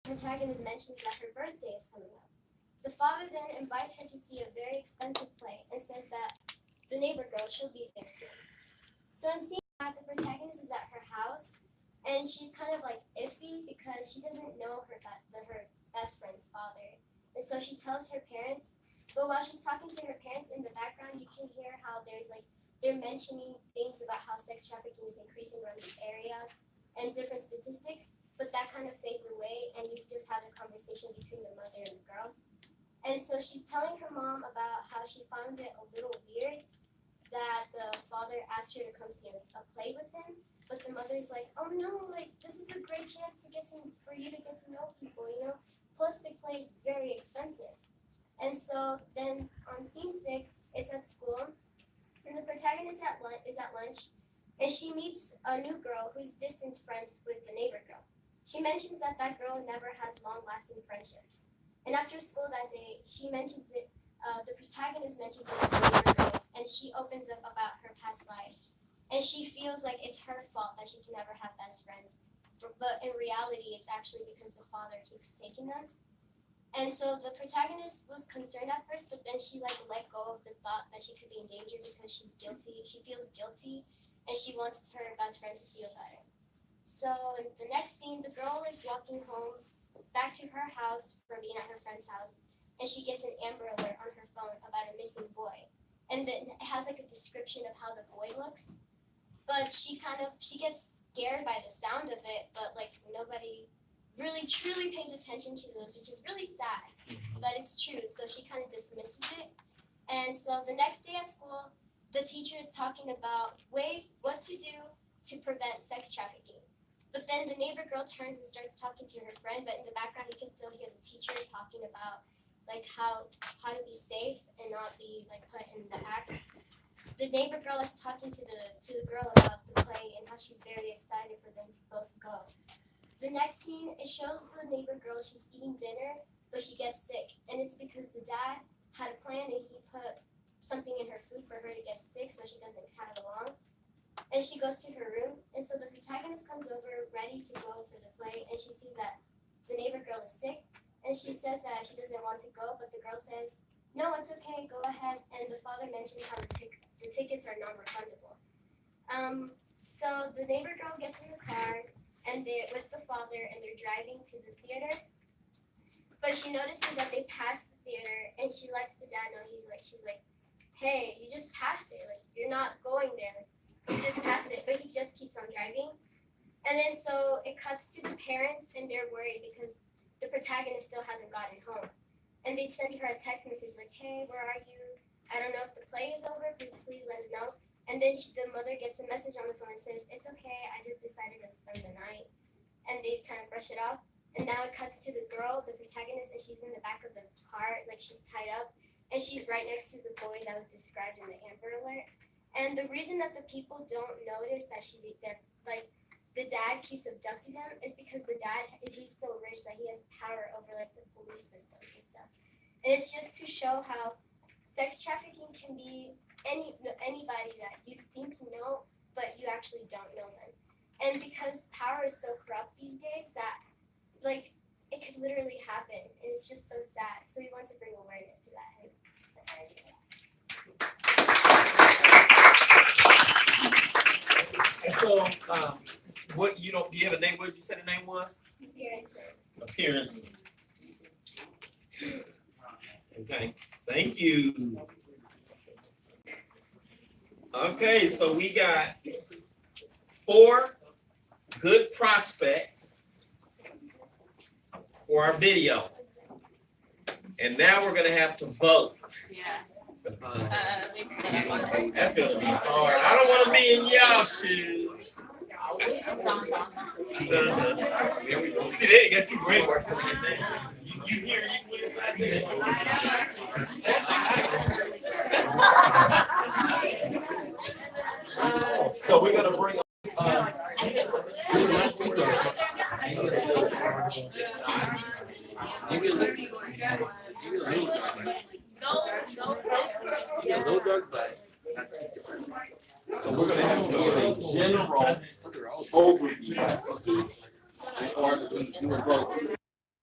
protagonist mentions that her birthday is coming up. The father then invites her to see a very expensive play and says that the neighbor girl should be there too. So in seeing that, the protagonist is at her house, and she's kind of like iffy because she doesn't know her best friend's father. And so she tells her parents, but while she's talking to her parents in the background, you can hear how they're mentioning things about how sex trafficking is increasing around the area and different statistics, but that kind of fades away and you just have a conversation between the mother and the girl. And so she's telling her mom about how she found it a little weird that the father asked her to come see a play with him, but the mother's like, oh no, like this is a great chance for you to get to know people, you know? Plus the play is very expensive. And so then on scene 6, it's at school, and the protagonist is at lunch, and she meets a new girl who's distant friends with the neighbor girl. She mentions that girl never has long-lasting friendships. And after school that day, she mentions it, the protagonist mentions it to the neighbor girl, and she opens up about her past life. And she feels like it's her fault that she can never have best friends. But in reality, it's actually because the father keeps taking them. And so the protagonist was concerned at first, but then she let go of the thought that she could be in danger because she's guilty. She feels guilty, and she wants her best friend to feel better. So in the next scene, the girl is walking home back to her house from being at her friend's house, and she gets an Amber Alert on her phone about a missing boy. And then it has like a description of how the boy looks. But she gets scared by the sound of it, but like nobody really truly pays attention to those, which is really sad, but it's true. So she kind of dismisses it. And so the next day at school, the teacher is talking about what to do to prevent sex trafficking. But then the neighbor girl turns and starts talking to her friend, but in the background you can still hear the teacher talking about like how to be safe and not be like put in the act. The neighbor girl is talking to the girl about the play and how she's very excited for them to both go. The next scene, it shows the neighbor girl, she's eating dinner, but she gets sick. And it's because the dad had a plan and he put something in her food for her to get sick so she doesn't tag along. And she goes to her room, and so the protagonist comes over ready to go for the play, and she sees that the neighbor girl is sick, and she says that she doesn't want to go, but the girl says, no, it's okay, go ahead. And the father mentions how the tickets are non-refundable. So the neighbor girl gets in the car, and they're with the father, and they're driving to the theater. But she notices that they passed the theater, and she lets the dad know. She's like, hey, you just passed it. Like, you're not going there. You just passed it. But he just keeps on driving. And then so it cuts to the parents, and they're worried because the protagonist still hasn't gotten home. And they send her a text message like, hey, where are you? I don't know if the play is over. Please let us know. And then the mother gets a message on the phone and says, it's okay, I just decided to spend the night. And they kind of brush it off. And now it cuts to the girl, the protagonist, and she's in the back of the car, like she's tied up. And she's right next to the boy that was described in the Amber Alert. And the reason that the people don't notice that the dad keeps abducting them is because he's so rich that he has power over like the police systems and stuff. And it's just to show how sex trafficking can be anybody that you think you know, but you actually don't know them. And because power is so corrupt these days that, like, it could literally happen. And it's just so sad. So we want to bring awareness to that. And that's how I do that. And so, do you have a name? What did you say the name was? Appearances. Okay. Thank you. Okay, so we got 4 good prospects for our video. And now we're going to have to vote. Yes. That's going to be hard. I don't want to be in y'all shoes. There we go. See, they got 2 great works on your name. You hear you put inside there. So we're going to bring So we're going to have to do a general